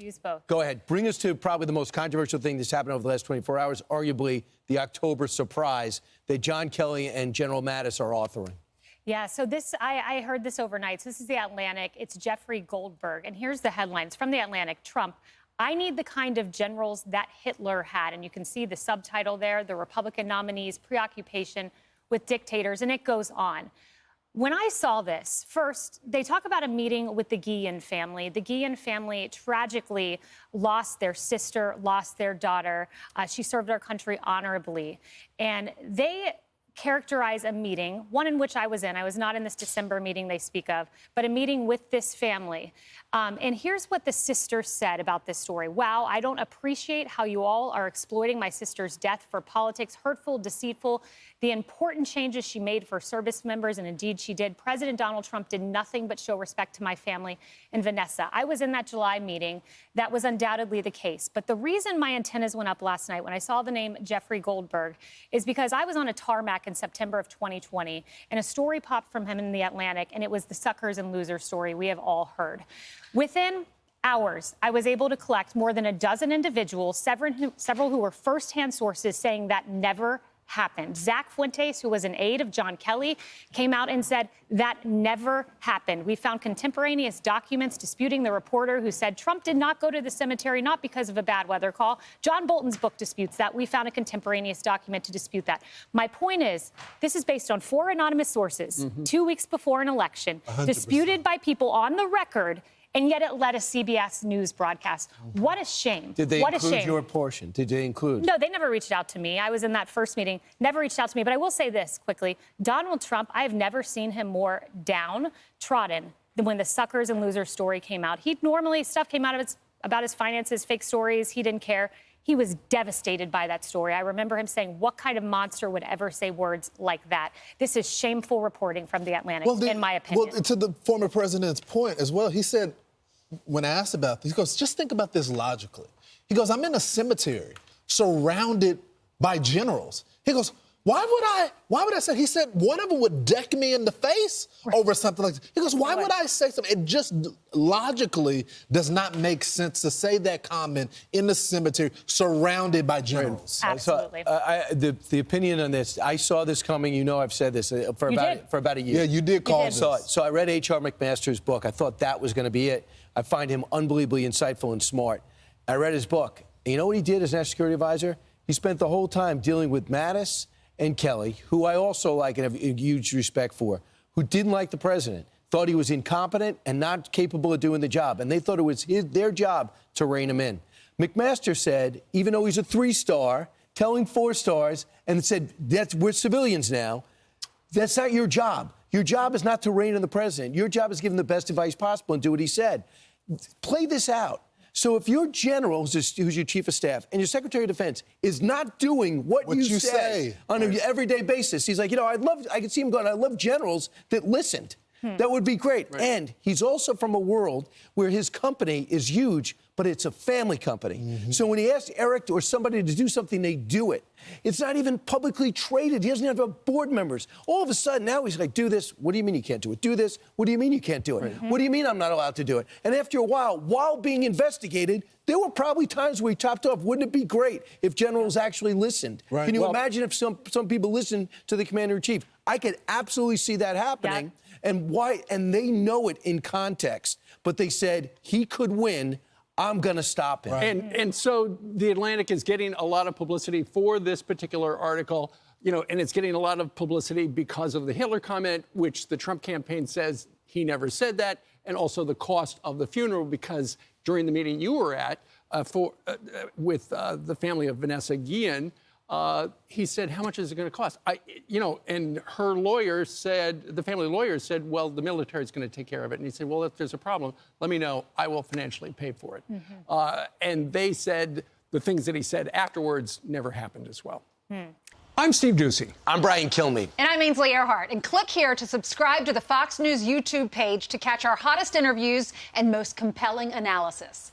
Use both. Go ahead. Bring us to probably the most controversial thing that's happened over the last 24 hours, arguably the October surprise that John Kelly and General Mattis are authoring. Yeah, so I heard this overnight. So this is The Atlantic. It's Jeffrey Goldberg. And here's the headlines from The Atlantic. Trump, I need the kind of generals that Hitler had. And you can see the subtitle there, the Republican nominees' preoccupation with dictators. And it goes on. When I saw this, first, they talk about a meeting with the Guillen family. The Guillen family tragically lost their sister, lost their daughter. She served our country honorably. And they characterize a meeting, one in which I was in. I was not in this December meeting they speak of, but a meeting with this family. And here's what the sister said about this story. Wow, I don't appreciate how you all are exploiting my sister's death for politics, hurtful, deceitful, the important changes she made for service members, and indeed she did. President Donald Trump did nothing but show respect to my family and Vanessa. I was in that July meeting. That was undoubtedly the case. But the reason my antennas went up last night when I saw the name Jeffrey Goldberg is because I was on a tarmac in September of 2020, and a story popped from him in The Atlantic, and it was the suckers and losers story we have all heard. Within hours, I was able to collect more than a dozen individuals, several who were firsthand sources saying that never happened. Zach Fuentes, who was an aide of John Kelly, came out and said that never happened. We found contemporaneous documents disputing the reporter who said Trump did not go to the cemetery, not because of a bad weather call. John Bolton's book disputes that. We found a contemporaneous document to dispute that. My point is, this is based on 4 anonymous sources, 2 weeks before an election, 100%. disputed by people on the record, and yet it led a CBS News broadcast. What a shame. Did they what include your portion? Did they include? No, they never reached out to me. I was in that first meeting, never reached out to me. But I will say this quickly. Donald Trump, I have never seen him more downtrodden than when the suckers and losers story came out. Stuff came out of about his finances, fake stories. He didn't care. He was devastated by that story. I remember him saying, what kind of monster would ever say words like that? This is shameful reporting from The Atlantic, in my opinion. Well, to the former president's point as well, he said, when asked about this, he goes, just think about this logically. He goes, I'm in a cemetery surrounded by generals. He goes, why would I say? He said one of them would deck me in the face over something like this. He goes, why would I say something? It just logically does not make sense to say that comment in the cemetery surrounded by generals. Absolutely. The opinion on this, I saw this coming. You know, I've said this for about a year. Yeah, you did call this. So I read H.R. McMaster's book. I thought that was going to be it. I find him unbelievably insightful and smart. I read his book. And you know what he did as national security advisor? He spent the whole time dealing with Mattis and Kelly, who I also like and have huge respect for, who didn't like the president, thought he was incompetent and not capable of doing the job. And they thought it was their job to rein him in. McMaster said, even though he's a 3-star, telling 4 stars, and said, we're civilians now, that's not your job. Your job is not to rein in the president. Your job is to give him the best advice possible and do what he said. Play this out. So if your general, who's your chief of staff, and your secretary of defense is not doing what you say on an everyday basis, he's like, you know, I could see him going, I love generals that listened. That would be great. Right. And he's also from a world where his company is huge, but it's a family company. So when he asks Eric or somebody to do something, they do it. It's not even publicly traded. He doesn't have board members. All of a sudden, now he's like, do this. What do you mean you can't do it? Do this. What do you mean you can't do it? What do you mean I'm not allowed to do it? And after a while being investigated, there were probably times where he topped off. Wouldn't it be great if generals actually listened? Right. Can you imagine if some people listened to the commander-in-chief? I could absolutely see that happening. Yeah. And why? And they know it in context. But they said he could win. I'm going to stop him. Right. And so The Atlantic is getting a lot of publicity for this particular article, you know, and it's getting a lot of publicity because of the Hitler comment, which the Trump campaign says he never said that, and also the cost of the funeral, because during the meeting you were at with the family of Vanessa Guillen, he said, how much is it going to cost? And her lawyer said, the family lawyer said, well, the military is going to take care of it. And he said, well, if there's a problem, let me know. I will financially pay for it. And they said the things that he said afterwards never happened as well. I'm Steve Ducey. I'm Brian Kilmeade. And I'm Ainsley Earhart. And click here to subscribe to the Fox News YouTube page to catch our hottest interviews and most compelling analysis.